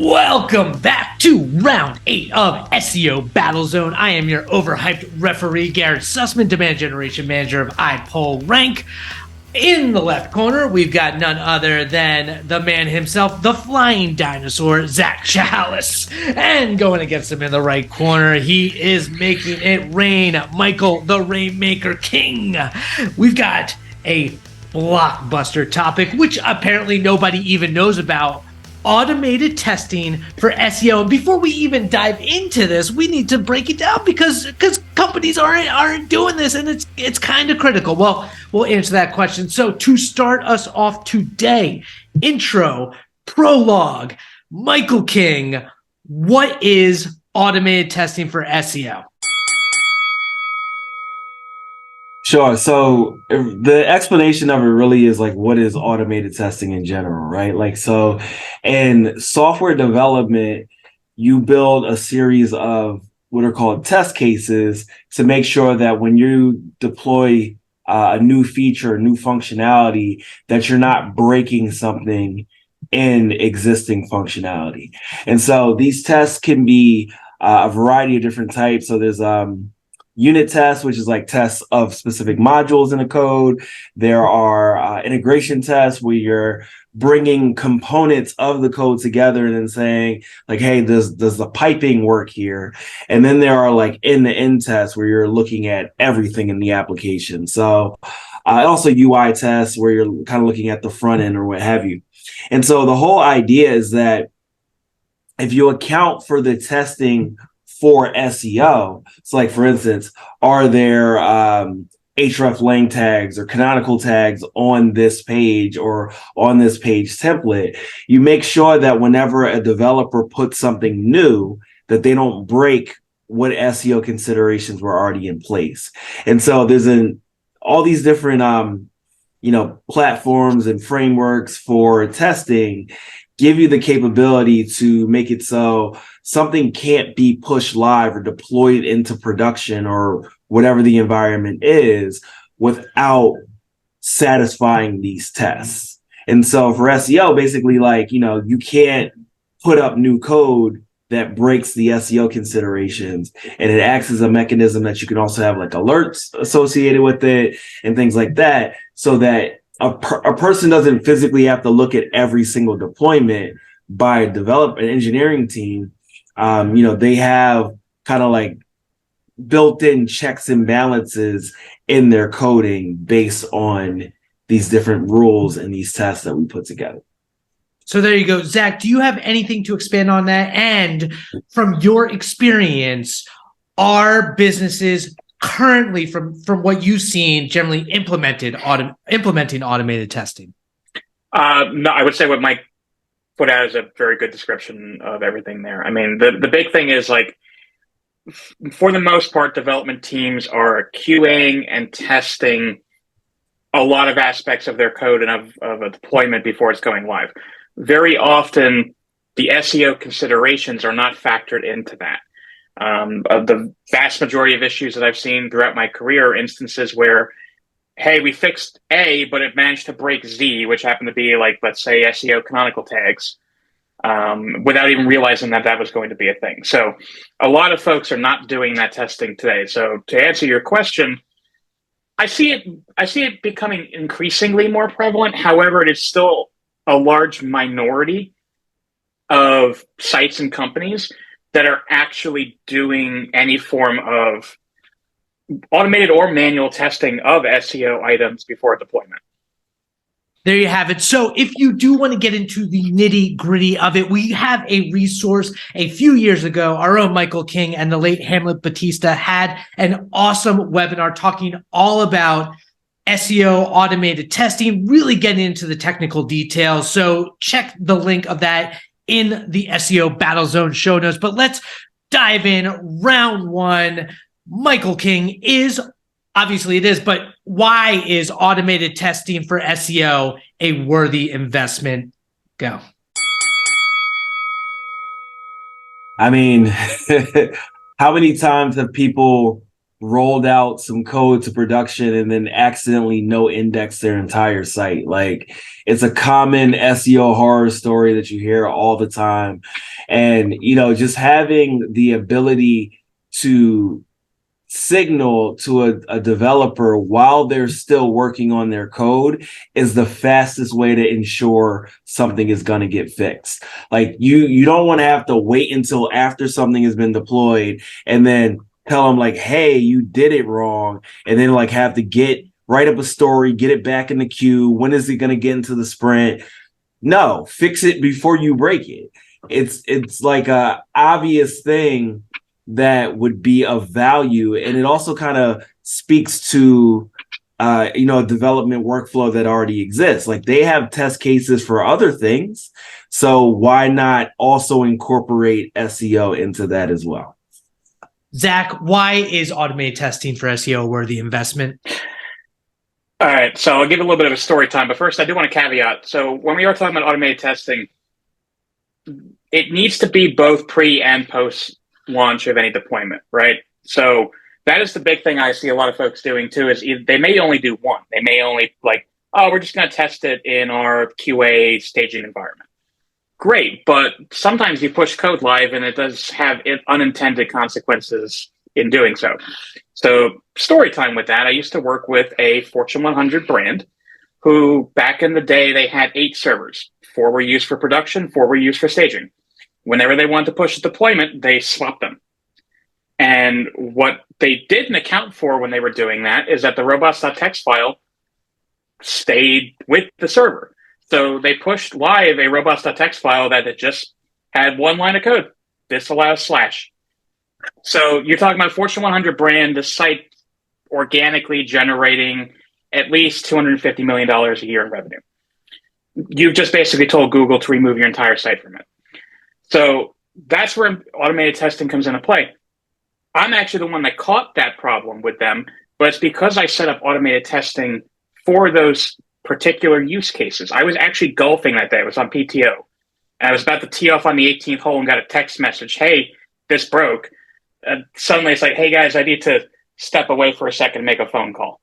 Welcome back to round 8 of SEO Battlezone. I am your overhyped referee, Garrett Sussman, demand generation manager of iPullRank. In the left corner, we've got none other than the man himself, the flying dinosaur, Zach Chahalis. And going against him in the right corner, he is making it rain, Michael the Rainmaker King. We've got a blockbuster topic, which apparently nobody even knows about. Automated testing for SEO. And before we even dive into this, we need to break it down because companies aren't doing this, and it's kind of critical. Well, we'll answer that question. So to start us off today, intro, prologue, Michael King, what is automated testing for SEO? Sure. So the explanation of it really is like, what is automated testing in general, right? Like, so in software development, you build a series of what are called test cases to make sure that when you deploy a new feature, new functionality, that you're not breaking something in existing functionality. And so these tests can be a variety of different types. So there's unit tests, which is like tests of specific modules in the code. There are integration tests where you're bringing components of the code together and then saying like, hey, does the piping work here? And then there are like end-to-end tests where you're looking at everything in the application. So also UI tests where you're kind of looking at the front end or what have you. And so the whole idea is that if you account for the testing for SEO. So like, for instance, are there href lang tags or canonical tags on this page or on this page template? You make sure that whenever a developer puts something new, that they don't break what SEO considerations were already in place. And so there's all these different platforms and frameworks for testing give you the capability to make it so something can't be pushed live or deployed into production or whatever the environment is without satisfying these tests. And so for SEO, basically, like, you can't put up new code that breaks the SEO considerations. And it acts as a mechanism that you can also have like alerts associated with it and things like that, so that a person doesn't physically have to look at every single deployment by an engineering team. They have kind of like built-in checks and balances in their coding based on these different rules and these tests that we put together. So there you go. Zach, do you have anything to expand on that? And from your experience, are businesses currently, from what you've seen, generally implementing automated testing? No, I would say what Mike put out is a very good description of everything there. I mean, the big thing is, like, for the most part, development teams are QAing and testing a lot of aspects of their code and of a deployment before it's going live. Very often, the SEO considerations are not factored into that. The vast majority of issues that I've seen throughout my career are instances where, hey, we fixed A, but it managed to break Z, which happened to be, like, let's say, SEO canonical tags, without even realizing that was going to be a thing. So a lot of folks are not doing that testing today. So to answer your question, I see it becoming increasingly more prevalent. However, it is still a large minority of sites and companies that are actually doing any form of automated or manual testing of SEO items before deployment. There you have it. So if you do want to get into the nitty-gritty of it, we have a resource. A few years ago, our own Michael King and the late Hamlet Batista had an awesome webinar talking all about SEO automated testing, really getting into the technical details. So check the link of that in the SEO Battlezone show notes. But let's dive in. Round 1, Michael King, is obviously it is, but why is automated testing for SEO a worthy investment? Go. I mean, how many times have people rolled out some code to production and then accidentally no index their entire site. Like, it's a common SEO horror story that you hear all the time. And, just having the ability to signal to a developer while they're still working on their code is the fastest way to ensure something is going to get fixed. Like, you don't want to have to wait until after something has been deployed and then tell them like, hey, you did it wrong, and then like have to write up a story, get it back in the queue. When is it going to get into the sprint? No, fix it before you break it. It's like a obvious thing that would be of value. And it also kind of speaks to, a development workflow that already exists. Like, they have test cases for other things. So why not also incorporate SEO into that as well? Zach, why is automated testing for SEO worthy investment? All right, so I'll give a little bit of a story time, but first I do want to caveat. So when we are talking about automated testing, it needs to be both pre and post launch of any deployment, right? So that is the big thing I see a lot of folks doing too, is they may only do one. They may only we're just going to test it in our QA staging environment. Great, but sometimes you push code live and it does have unintended consequences in doing so. So story time with that, I used to work with a Fortune 100 brand who back in the day, they had 8 servers. 4 were used for production, 4 were used for staging. Whenever they wanted to push a deployment, they swapped them. And what they didn't account for when they were doing that is that the robots.txt file stayed with the server. So they pushed live a robots.txt file that it just had one line of code. This allows /. So you're talking about a Fortune 100 brand, the site organically generating at least $250 million a year in revenue. You've just basically told Google to remove your entire site from it. So that's where automated testing comes into play. I'm actually the one that caught that problem with them, but it's because I set up automated testing for those particular use cases. I was actually golfing that day. I was on PTO. And I was about to tee off on the 18th hole and got a text message, hey, this broke. Suddenly it's like, hey, guys, I need to step away for a second and make a phone call.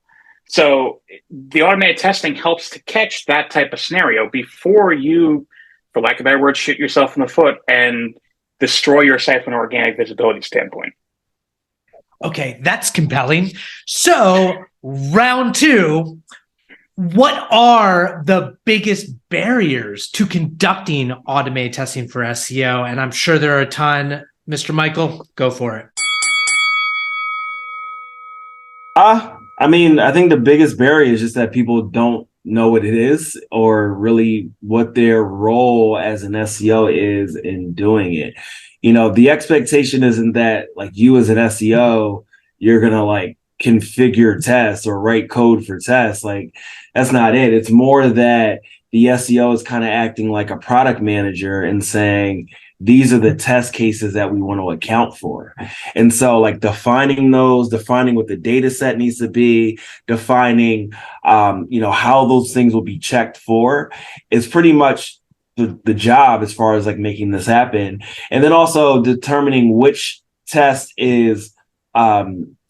So the automated testing helps to catch that type of scenario before you, for lack of a better word, shoot yourself in the foot and destroy your site from an organic visibility standpoint. Okay, that's compelling. So round 2, what are the biggest barriers to conducting automated testing for SEO? And I'm sure there are a ton. Mr. Michael, go for it. I think the biggest barrier is just that people don't know what it is or really what their role as an SEO is in doing it. The expectation isn't that like you as an SEO, you're going to like configure tests or write code for tests. Like, that's not it. It's more that the SEO is kind of acting like a product manager and saying, these are the test cases that we want to account for. And so like defining what the data set needs to be, defining, how those things will be checked for is pretty much the job as far as like making this happen. And then also determining which test is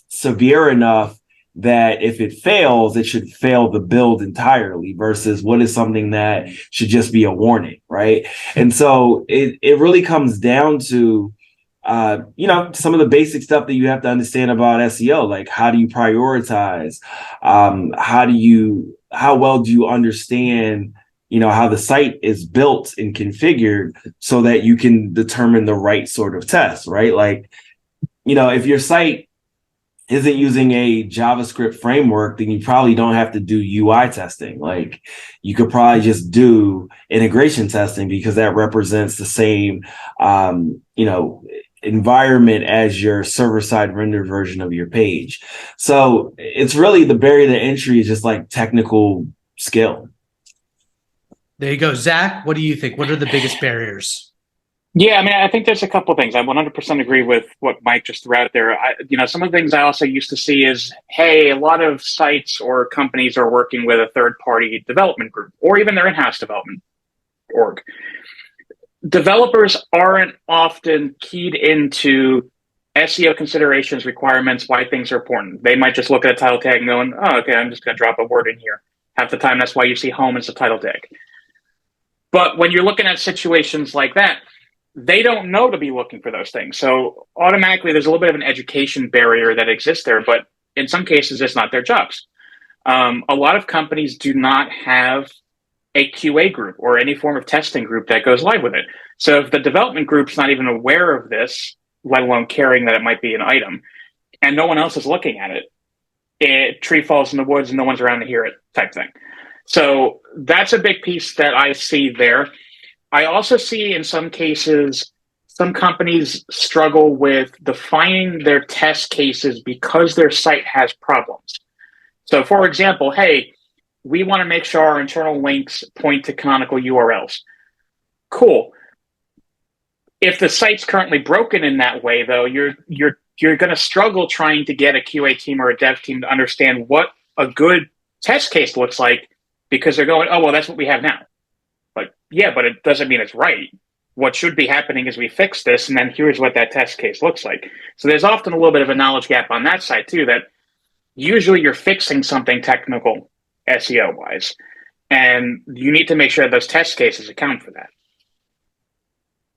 severe enough that if it fails, it should fail the build entirely versus what is something that should just be a warning, right? And so it really comes down to, some of the basic stuff that you have to understand about SEO, like how do you prioritize? How well do you understand, how the site is built and configured so that you can determine the right sort of test, right? Like, if your site isn't using a JavaScript framework, then you probably don't have to do UI testing. Like, you could probably just do integration testing because that represents the same, environment as your server-side rendered version of your page. So it's really the barrier to entry is just like technical skill. There you go. Zach, what do you think? What are the biggest barriers? Yeah, I think there's a couple of things. I 100% agree with what Mike just threw out there. Some of the things I also used to see is, hey, a lot of sites or companies are working with a third-party development group or even their in-house development org. Developers aren't often keyed into SEO considerations, requirements, why things are important. They might just look at a title tag and going, oh, okay, I'm just going to drop a word in here. Half the time, that's why you see home as the title tag. But when you're looking at situations like that, they don't know to be looking for those things. So automatically, there's a little bit of an education barrier that exists there. But in some cases, it's not their jobs. A lot of companies do not have a QA group or any form of testing group that goes live with it. So if the development group's not even aware of this, let alone caring that it might be an item, and no one else is looking at it, tree falls in the woods and no one's around to hear it type thing. So that's a big piece that I see there. I also see in some cases, some companies struggle with defining their test cases because their site has problems. So for example, hey, we want to make sure our internal links point to canonical URLs. Cool. If the site's currently broken in that way, though, you're going to struggle trying to get a QA team or a dev team to understand what a good test case looks like, because they're going, oh, well, that's what we have now. But yeah, but it doesn't mean it's right. What should be happening is we fix this, and then here's what that test case looks like. So there's often a little bit of a knowledge gap on that side, too, that usually you're fixing something technical SEO-wise, and you need to make sure those test cases account for that.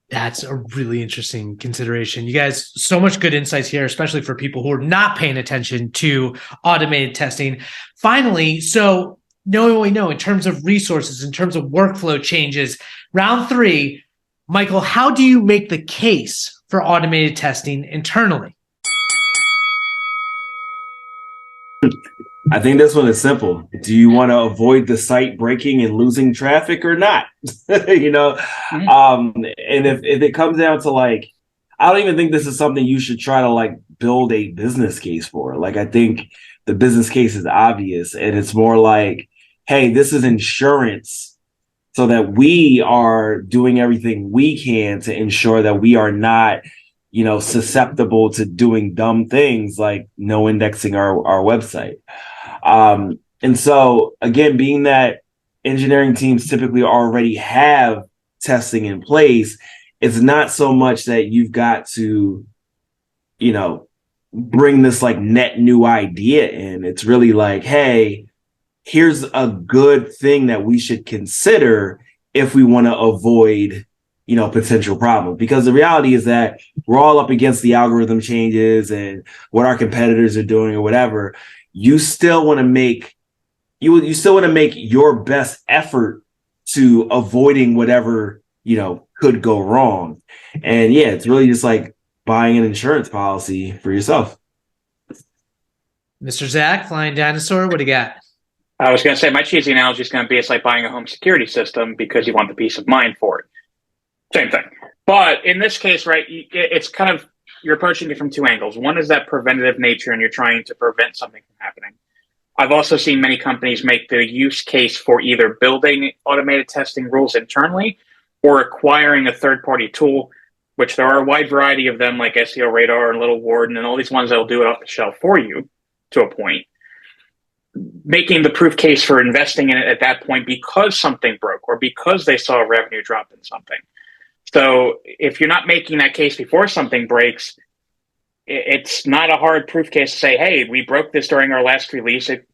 That's a really interesting consideration. You guys, so much good insights here, especially for people who are not paying attention to automated testing. Finally, so knowing what we know in terms of resources, in terms of workflow changes, round 3, Michael, how do you make the case for automated testing internally? I think this one is simple. Do you want to avoid the site breaking and losing traffic or not? You know, and if it comes down to like, I don't even think this is something you should try to like build a business case for. Like, I think the business case is obvious, and it's more like, hey, this is insurance so that we are doing everything we can to ensure that we are not, you know, susceptible to doing dumb things like no indexing our website. And so, again, being that engineering teams typically already have testing in place, it's not so much that you've got to, you know, bring this like net new idea in. It's really like, hey, here's a good thing that we should consider if we want to avoid, you know, potential problems. Because the reality is that we're all up against the algorithm changes and what our competitors are doing or whatever. You still want to make you still want to make your best effort to avoiding whatever, you know, could go wrong. And yeah, it's really just like buying an insurance policy for yourself. Mr. Zach, Flying Dinosaur, what do you got? I was going to say, my cheesy analogy is going to be it's like buying a home security system because you want the peace of mind for it. Same thing. But in this case, right, it's kind of, you're approaching it from 2 angles. One is that preventative nature, and you're trying to prevent something from happening. I've also seen many companies make the use case for either building automated testing rules internally or acquiring a third-party tool, which there are a wide variety of them, like SEO Radar and Little Warden and all these ones that will do it off the shelf for you to a point. Making the proof case for investing in it at that point because something broke or because they saw a revenue drop in something. So if you're not making that case before something breaks, it's not a hard proof case to say, hey, we broke this during our last release. It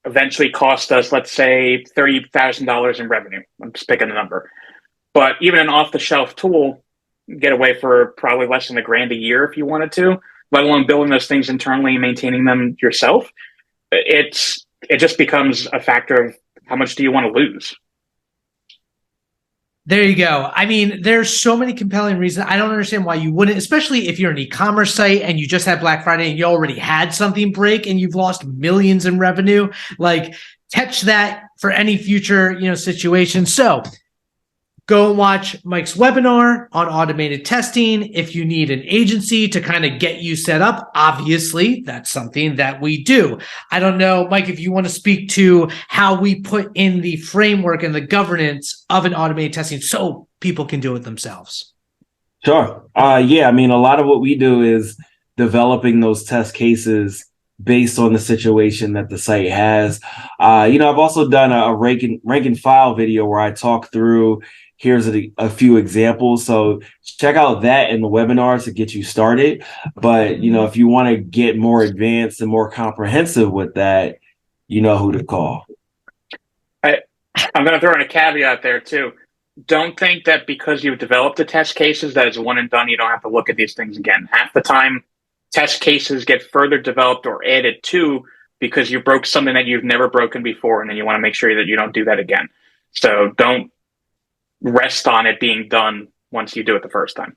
eventually cost us, let's say, $30,000 in revenue. I'm just picking a number. But even an off-the-shelf tool, get away for probably less than $1,000 a year if you wanted to, let alone building those things internally and maintaining them yourself. It just becomes a factor of how much do you want to lose. There you go. I mean, there's so many compelling reasons. I don't understand why you wouldn't, especially if you're an e-commerce site and you just had Black Friday and you already had something break and you've lost millions in revenue. Like, catch that for any future, you know, situation. So go and watch Mike's webinar on automated testing. If you need an agency to kind of get you set up, obviously that's something that we do. I don't know, Mike, if you want to speak to how we put in the framework and the governance of an automated testing so people can do it themselves. Sure. Yeah, I mean, a lot of what we do is developing those test cases based on the situation that the site has. You know, I've also done a rank and file video where I talk through, here's a few examples. So check out that in the webinars to get you started. But, if you want to get more advanced and more comprehensive with that, you know who to call. I'm going to throw in a caveat there too. Don't think that because you've developed the test cases that it's one and done, you don't have to look at these things again. Half the time, test cases get further developed or added to because you broke something that you've never broken before, and then you want to make sure that you don't do that again. So don't rest on it being done once you do it the first time.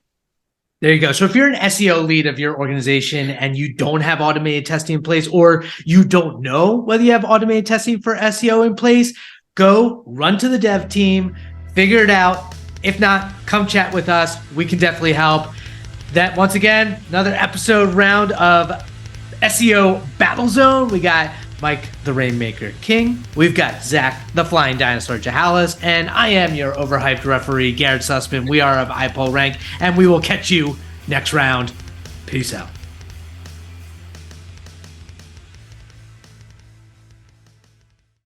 There you go. So if you're an SEO lead of your organization and you don't have automated testing in place, or you don't know whether you have automated testing for SEO in place, go run to the dev team, figure it out. If not, come chat with us. We can definitely help. That, once again, another episode round of SEO Battlezone. We got Mike the Rainmaker King. We've got Zach the Flying Dinosaur Chahalis. And I am your overhyped referee, Garrett Sussman. We are of iPullRank, and we will catch you next round. Peace out.